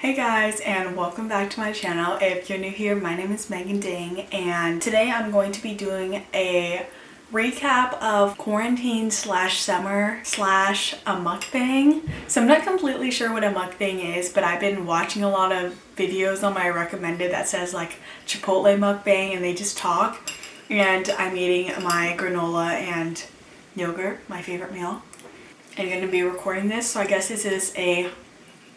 Hey guys, and welcome back to my channel. If you're new here, my name is Megan Ding, and today I'm going to be doing a recap of quarantine slash summer slash a mukbang. So I'm not completely sure what a mukbang is, but I've been watching a lot of videos on my recommended that says like Chipotle mukbang, and they just talk. And I'm eating my granola and yogurt, my favorite meal. I'm going to be recording this, so I guess this is a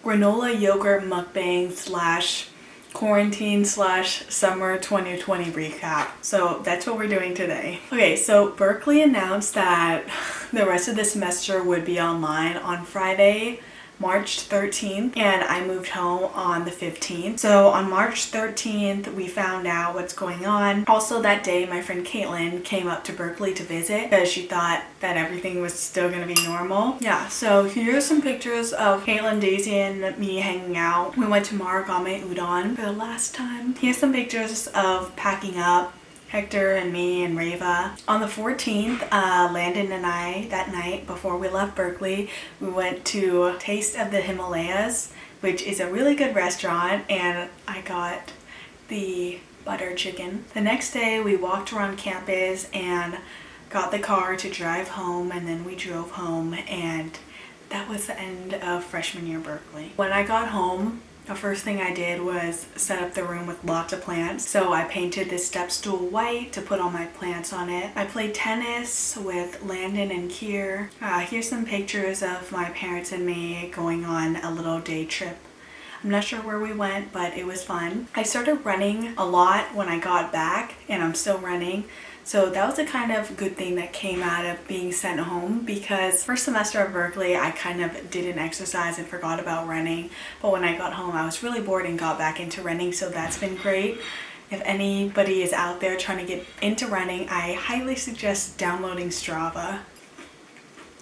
granola yogurt mukbang slash quarantine slash summer 2020 recap. So that's what we're doing today. Okay, so Berkeley announced that the rest of the semester would be online on Friday, March 13th, and I moved home on the 15th. So on March 13th, we found out what's going on. Also that day, my friend Caitlin came up to Berkeley to visit because she thought that everything was still gonna be normal. Yeah, so here's some pictures of Caitlin, Daisy, and me hanging out. We went to Marugame Udon for the last time. Here's some pictures of packing up. Hector and me and Reva. On the 14th, Landon and I, that night before we left Berkeley, we went to Taste of the Himalayas, which is a really good restaurant, and I got the butter chicken. The next day, we walked around campus and got the car to drive home, and then we drove home, and that was the end of freshman year Berkeley. When I got home, the first thing I did was set up the room with lots of plants. So I painted this step stool white to put all my plants on it. I played tennis with Landon and Kier. Here's some pictures of my parents and me going on a little day trip. I'm not sure where we went, but it was fun. I started running a lot when I got back, and I'm still running. So that was a kind of good thing that came out of being sent home, because first semester of Berkeley, I kind of didn't exercise and forgot about running. But when I got home, I was really bored and got back into running, so that's been great. If anybody is out there trying to get into running, I highly suggest downloading Strava.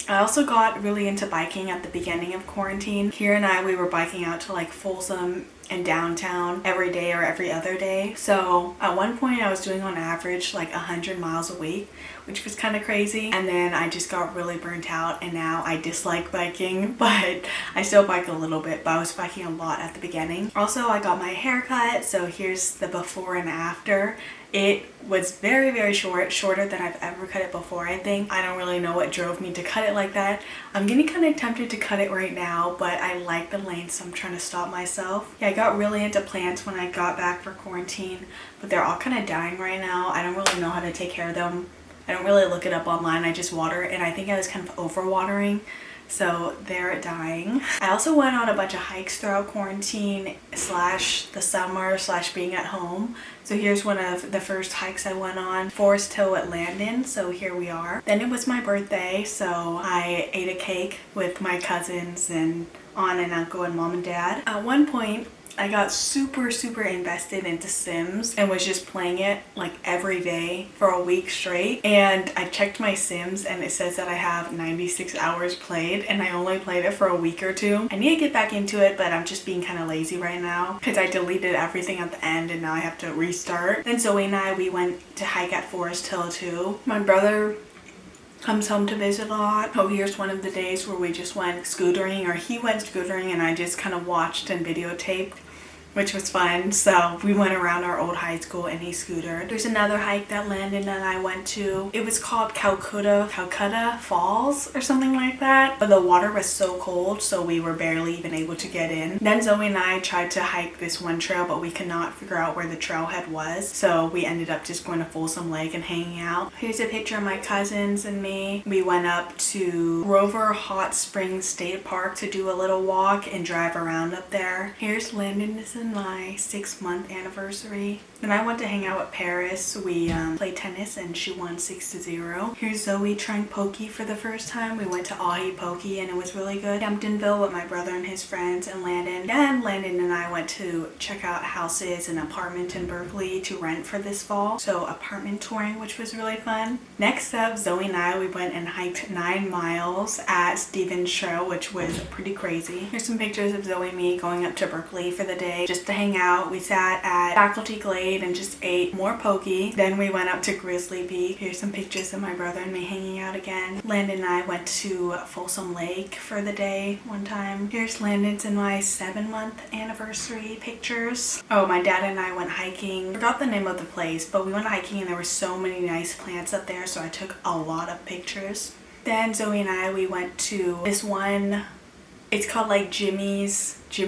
I also got really into biking at the beginning of quarantine. Kier and I, we were biking out to like Folsom and downtown every day or every other day. So at one point I was doing on average like 100 miles a week, which was kind of crazy. And then I just got really burnt out, and now I dislike biking, but I still bike a little bit, but I was biking a lot at the beginning. Also, I got my hair cut, so here's the before and after. It was very, very short, shorter than I've ever cut it before, I think. I don't really know what drove me to cut it like that. I'm getting kind of tempted to cut it right now, but I like the length, so I'm trying to stop myself. Yeah, I got really into plants when I got back for quarantine, but they're all kind of dying right now. I don't really know how to take care of them. I don't really look it up online, I just water, and I think I was kind of over-watering. So they're dying. I also went on a bunch of hikes throughout quarantine slash the summer slash being at home. So here's one of the first hikes I went on, Forest Hill at Landon. So here we are. Then it was my birthday, so I ate a cake with my cousins and aunt and uncle and mom and dad. At one point, I got super invested into Sims and was just playing it like every day for a week straight. And I checked my Sims and it says that I have 96 hours played, and I only played it for a week or two. I need to get back into it, but I'm just being kind of lazy right now because I deleted everything at the end and now I have to restart. Then Zoe and I, we went to hike at Forest Hill too. My brother comes home to visit a lot. Oh, here's one of the days where we just went scootering, or he went scootering and I just kind of watched and videotaped, which was fun. So we went around our old high school and he scootered. There's another hike that Landon and I went to. It was called Calcutta Falls or something like that. But the water was so cold, so we were barely even able to get in. Then Zoe and I tried to hike this one trail, but we could not figure out where the trailhead was. So we ended up just going to Folsom Lake and hanging out. Here's a picture of my cousins and me. We went up to Rover Hot Springs State Park to do a little walk and drive around up there. Here's Landon. This is my 6-month anniversary. Then I went to hang out with Paris. We played tennis and she won 6-0. Here's Zoe trying poke for the first time. We went to Ahi Poke and it was really good. Kemptonville with my brother and his friends and Landon. And Landon and I went to check out houses and apartment in Berkeley to rent for this fall. So apartment touring, which was really fun. Next up, Zoe and I, we went and hiked 9 miles at Stevens Trail, which was pretty crazy. Here's some pictures of Zoe and me going up to Berkeley for the day. just to hang out. We sat at Faculty Glade and just ate more poke. Then we went up to Grizzly Peak. Here's some pictures of my brother and me hanging out again. Landon and I went to Folsom Lake for the day one time. Here's Landon's and my 7-month anniversary pictures. Oh, my dad and I went hiking. I forgot the name of the place, but we went hiking and there were so many nice plants up there, so I took a lot of pictures. Then Zoe and I, we went to this one, it's called like Jim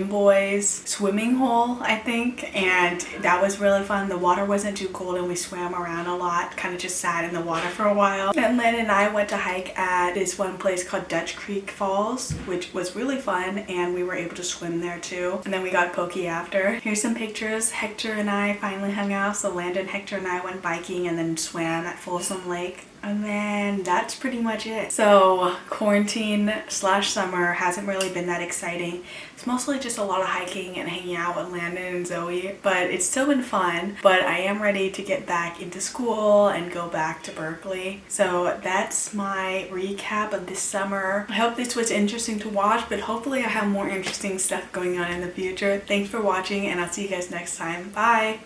Boy's swimming hole, I think, and that was really fun. The water wasn't too cold and we swam around a lot, kind of just sat in the water for a while. Then Len and I went to hike at this one place called Dutch Creek Falls, which was really fun, and we were able to swim there too. And then we got poke after. Here's some pictures. Hector and I finally hung out, so Landon, Hector, and I went biking and then swam at Folsom Lake. And then that's pretty much it. So quarantine/summer hasn't really been that exciting. It's mostly just a lot of hiking and hanging out with Landon and Zoe, but it's still been fun. But I am ready to get back into school and go back to Berkeley. So that's my recap of this summer. I hope this was interesting to watch, but hopefully I have more interesting stuff going on in the future. Thanks for watching, and I'll see you guys next time. Bye!